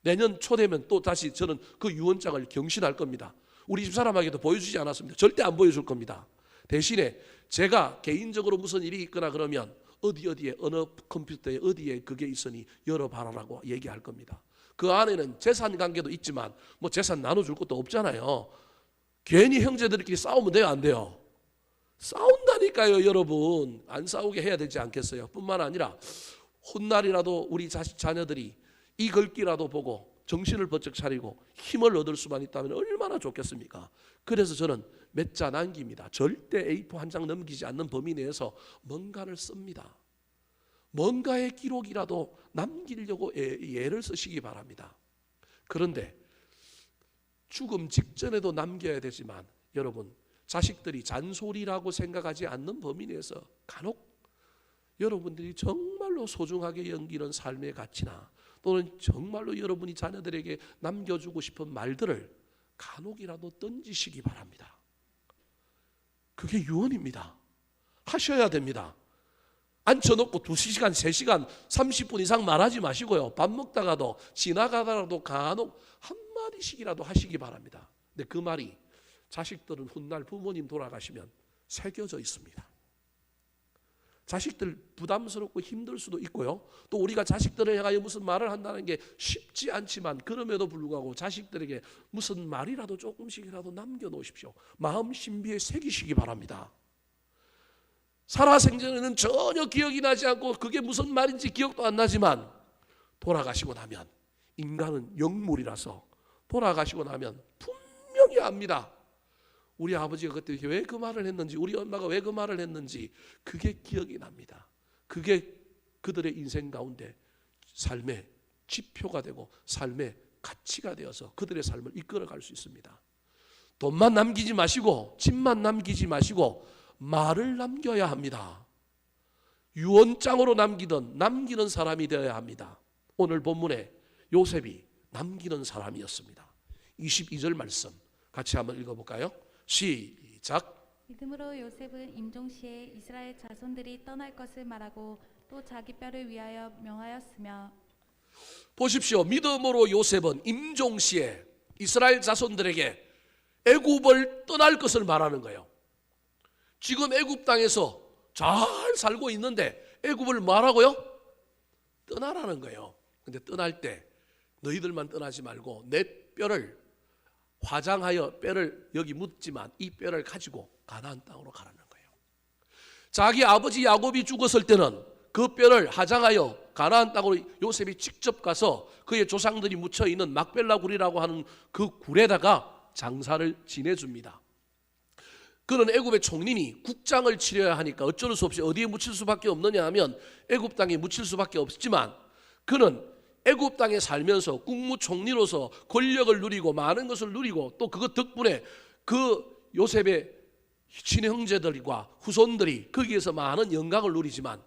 내년 초 되면 또 다시 저는 그 유언장을 경신할 겁니다. 우리 집사람에게도 보여주지 않았습니다. 절대 안 보여줄 겁니다. 대신에 제가 개인적으로 무슨 일이 있거나 그러면 어디에 어느 컴퓨터에 어디에 그게 있으니 열어봐라라고 얘기할 겁니다. 그 안에는 재산 관계도 있지만 뭐 재산 나눠줄 것도 없잖아요. 괜히 형제들끼리 싸우면 돼요, 안 돼요? 싸운다니까요, 여러분. 안 싸우게 해야 되지 않겠어요? 뿐만 아니라 훗날이라도 우리 자녀들이 이 글귀라도 보고 정신을 번쩍 차리고 힘을 얻을 수만 있다면 얼마나 좋겠습니까? 그래서 저는 몇 자 남깁니다. 절대 A4 한 장 넘기지 않는 범위 내에서 뭔가를 씁니다. 뭔가의 기록이라도 남기려고 애를 쓰시기 바랍니다. 그런데 죽음 직전에도 남겨야 되지만 여러분, 자식들이 잔소리라고 생각하지 않는 범위 내에서 간혹 여러분들이 정말로 소중하게 여기는 삶의 가치나 또는 정말로 여러분이 자녀들에게 남겨주고 싶은 말들을 간혹이라도 던지시기 바랍니다. 그게 유언입니다. 하셔야 됩니다. 앉혀놓고 2시간, 3시간, 30분 이상 말하지 마시고요. 밥 먹다가도 지나가다가도 간혹 한마디씩이라도 하시기 바랍니다. 근데 그 말이 자식들은 훗날 부모님 돌아가시면 새겨져 있습니다. 자식들 부담스럽고 힘들 수도 있고요. 또 우리가 자식들을 향하여 무슨 말을 한다는 게 쉽지 않지만 그럼에도 불구하고 자식들에게 무슨 말이라도 조금씩이라도 남겨놓으십시오. 마음 신비에 새기시기 바랍니다. 살아생전에는 전혀 기억이 나지 않고 그게 무슨 말인지 기억도 안 나지만 돌아가시고 나면 인간은 영물이라서 돌아가시고 나면 분명히 압니다. 우리 아버지가 그때 왜 그 말을 했는지, 우리 엄마가 왜 그 말을 했는지 그게 기억이 납니다. 그게 그들의 인생 가운데 삶의 지표가 되고 삶의 가치가 되어서 그들의 삶을 이끌어갈 수 있습니다. 돈만 남기지 마시고 집만 남기지 마시고 말을 남겨야 합니다. 유언장으로 남기는 사람이 되어야 합니다. 오늘 본문에 요셉이 남기는 사람이었습니다. 22절 말씀 같이 한번 읽어볼까요? 시작. 믿음으로 요셉은 임종시에 이스라엘 자손들이 떠날 것을 말하고 또 자기 뼈를 위하여 명하였으며. 보십시오. 믿음으로 요셉은 임종시에 이스라엘 자손들에게 애굽을 떠날 것을 말하는 거예요. 지금 애굽 땅에서 잘 살고 있는데 애굽을 말하고요? 떠나라는 거예요. 근데 떠날 때 너희들만 떠나지 말고 내 뼈를 화장하여 뼈를 여기 묻지만 이 뼈를 가지고 가나안 땅으로 가라는 거예요. 자기 아버지 야곱이 죽었을 때는 그 뼈를 화장하여 가나안 땅으로 요셉이 직접 가서 그의 조상들이 묻혀 있는 막벨라 굴이라고 하는 그 굴에다가 장사를 지내줍니다. 그는 애굽의 총림이 국장을 치러야 하니까 어쩔 수 없이 어디에 묻힐 수밖에 없느냐 하면 애굽 땅에 묻힐 수밖에 없지만 그는 애굽 땅에 살면서 국무총리로서 권력을 누리고 많은 것을 누리고 또 그것 덕분에 그 요셉의 친형제들과 후손들이 거기에서 많은 영광을 누리지만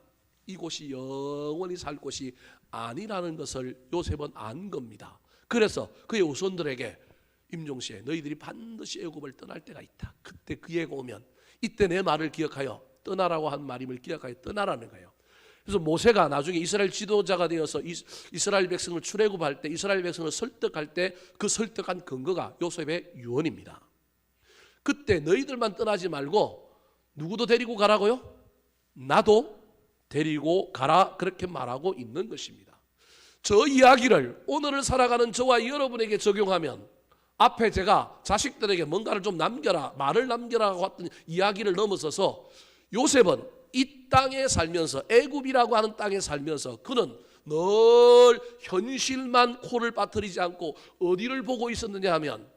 이곳이 영원히 살 곳이 아니라는 것을 요셉은 안 겁니다. 그래서 그의 후손들에게 임종시에 너희들이 반드시 애굽을 떠날 때가 있다. 그때 그 해가 오면 이때 내 말을 기억하여 떠나라고 한 말임을 기억하여 떠나라는 거예요. 그래서 모세가 나중에 이스라엘 지도자가 되어서 이스라엘 백성을 출애굽할 때 이스라엘 백성을 설득할 때 그 설득한 근거가 요셉의 유언입니다. 그때 너희들만 떠나지 말고 누구도 데리고 가라고요? 나도 데리고 가라 그렇게 말하고 있는 것입니다. 저 이야기를 오늘을 살아가는 저와 여러분에게 적용하면 앞에 제가 자식들에게 뭔가를 좀 남겨라, 말을 남겨라고 했던 이야기를 넘어서서 요셉은 이 땅에 살면서 애굽이라고 하는 땅에 살면서 그는 늘 현실만 코를 빠뜨리지 않고 어디를 보고 있었느냐 하면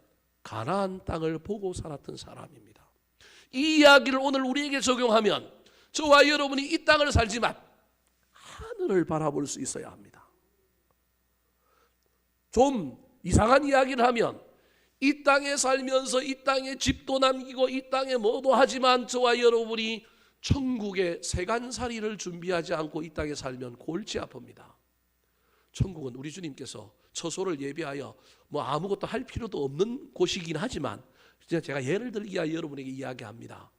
가나안 땅을 보고 살았던 사람입니다. 이 이야기를 오늘 우리에게 적용하면 저와 여러분이 이 땅을 살지만 하늘을 바라볼 수 있어야 합니다. 좀 이상한 이야기를 하면 이 땅에 살면서 이 땅에 집도 남기고 이 땅에 뭐도 하지만 저와 여러분이 천국의 세간살이를 준비하지 않고 이 땅에 살면 골치 아픕니다. 천국은 우리 주님께서 처소를 예비하여 뭐 아무것도 할 필요도 없는 곳이긴 하지만 제가 예를 들기 위하여 여러분에게 이야기합니다.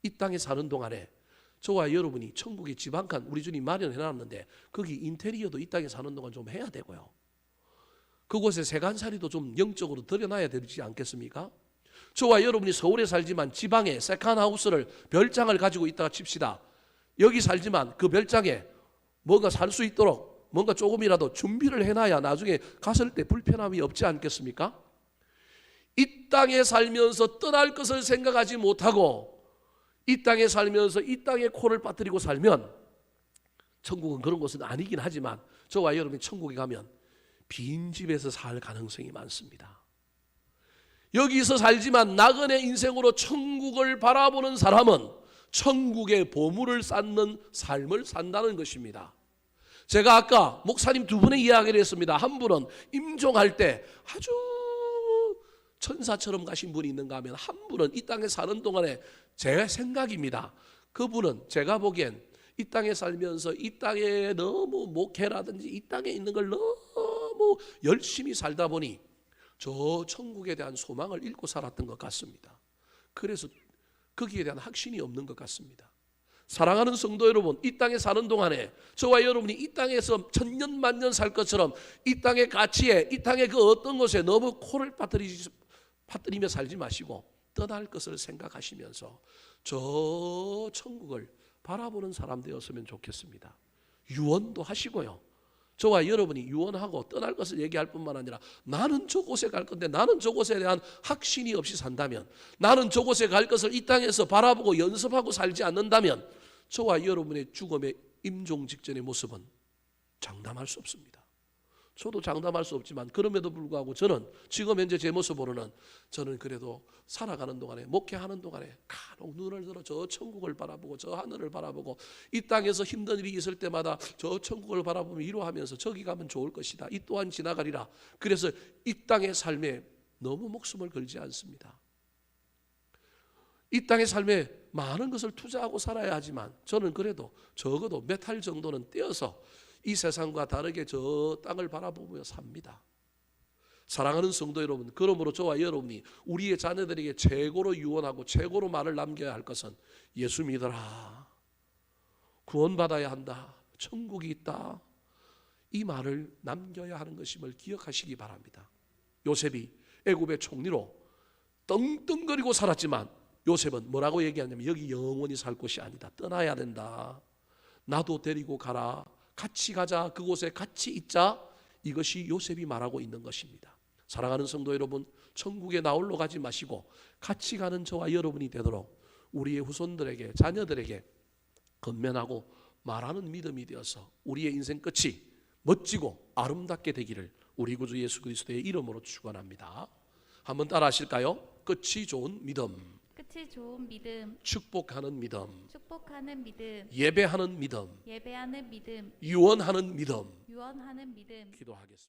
이 땅에 사는 동안에 저와 여러분이 천국의 집 한 칸 우리 주님 마련해 놨는데 거기 인테리어도 이 땅에 사는 동안 좀 해야 되고요. 그곳에 세간살이도 좀 영적으로 들여놔야 되지 않겠습니까? 저와 여러분이 서울에 살지만 지방에 세컨하우스를 별장을 가지고 있다가 칩시다. 여기 살지만 그 별장에 뭔가 살 수 있도록 뭔가 조금이라도 준비를 해놔야 나중에 갔을 때 불편함이 없지 않겠습니까? 이 땅에 살면서 떠날 것을 생각하지 못하고 이 땅에 살면서 이 땅에 코를 빠뜨리고 살면 천국은 그런 곳은 아니긴 하지만 저와 여러분이 천국에 가면 빈집에서 살 가능성이 많습니다. 여기서 살지만 나그네 인생으로 천국을 바라보는 사람은 천국의 보물을 쌓는 삶을 산다는 것입니다. 제가 아까 목사님 두 분의 이야기를 했습니다. 한 분은 임종할 때 아주 천사처럼 가신 분이 있는가 하면 한 분은 이 땅에 사는 동안에 제 생각입니다. 그분은 제가 보기엔 이 땅에 살면서 이 땅에 너무 목회라든지 이 땅에 있는 걸 너무 열심히 살다 보니 저 천국에 대한 소망을 잃고 살았던 것 같습니다. 그래서 거기에 대한 확신이 없는 것 같습니다. 사랑하는 성도 여러분, 이 땅에 사는 동안에 저와 여러분이 이 땅에서 천년 만년 살 것처럼 이 땅의 가치에 이 땅의 그 어떤 것에 너무 코를 빠뜨리며 살지 마시고 떠날 것을 생각하시면서 저 천국을 바라보는 사람 되었으면 좋겠습니다. 유언도 하시고요. 저와 여러분이 유언하고 떠날 것을 얘기할 뿐만 아니라 나는 저곳에 갈 건데 나는 저곳에 대한 확신이 없이 산다면 나는 저곳에 갈 것을 이 땅에서 바라보고 연습하고 살지 않는다면 저와 여러분의 죽음의 임종 직전의 모습은 장담할 수 없습니다. 저도 장담할 수 없지만 그럼에도 불구하고 저는 지금 현재 제 모습으로는 저는 그래도 살아가는 동안에 목회하는 동안에 간혹 눈을 들어 저 천국을 바라보고 저 하늘을 바라보고 이 땅에서 힘든 일이 있을 때마다 저 천국을 바라보며 위로하면서 저기 가면 좋을 것이다. 이 또한 지나가리라. 그래서 이 땅의 삶에 너무 목숨을 걸지 않습니다. 이 땅의 삶에 많은 것을 투자하고 살아야 하지만 저는 그래도 적어도 몇 할 정도는 떼어서 이 세상과 다르게 저 땅을 바라보며 삽니다. 사랑하는 성도 여러분, 그러므로 저와 여러분이 우리의 자녀들에게 최고로 유언하고 최고로 말을 남겨야 할 것은 예수 믿어라, 구원받아야 한다, 천국이 있다, 이 말을 남겨야 하는 것임을 기억하시기 바랍니다. 요셉이 애굽의 총리로 떵떵거리고 살았지만 요셉은 뭐라고 얘기하냐면 여기 영원히 살 곳이 아니다, 떠나야 된다, 나도 데리고 가라, 같이 가자, 그곳에 같이 있자, 이것이 요셉이 말하고 있는 것입니다. 사랑하는 성도 여러분, 천국에 나홀로 가지 마시고 같이 가는 저와 여러분이 되도록 우리의 후손들에게, 자녀들에게 건면하고 말하는 믿음이 되어서 우리의 인생 끝이 멋지고 아름답게 되기를 우리 구주 예수 그리스도의 이름으로 축원합니다. 한번 따라 하실까요? 끝이 좋은 믿음, 끝이 좋은 믿음, 축복하는 믿음, 축복하는 믿음, 예배하는 믿음, 예배하는 믿음, 유언하는 믿음. 유언하는 믿음. 기도하겠습니다.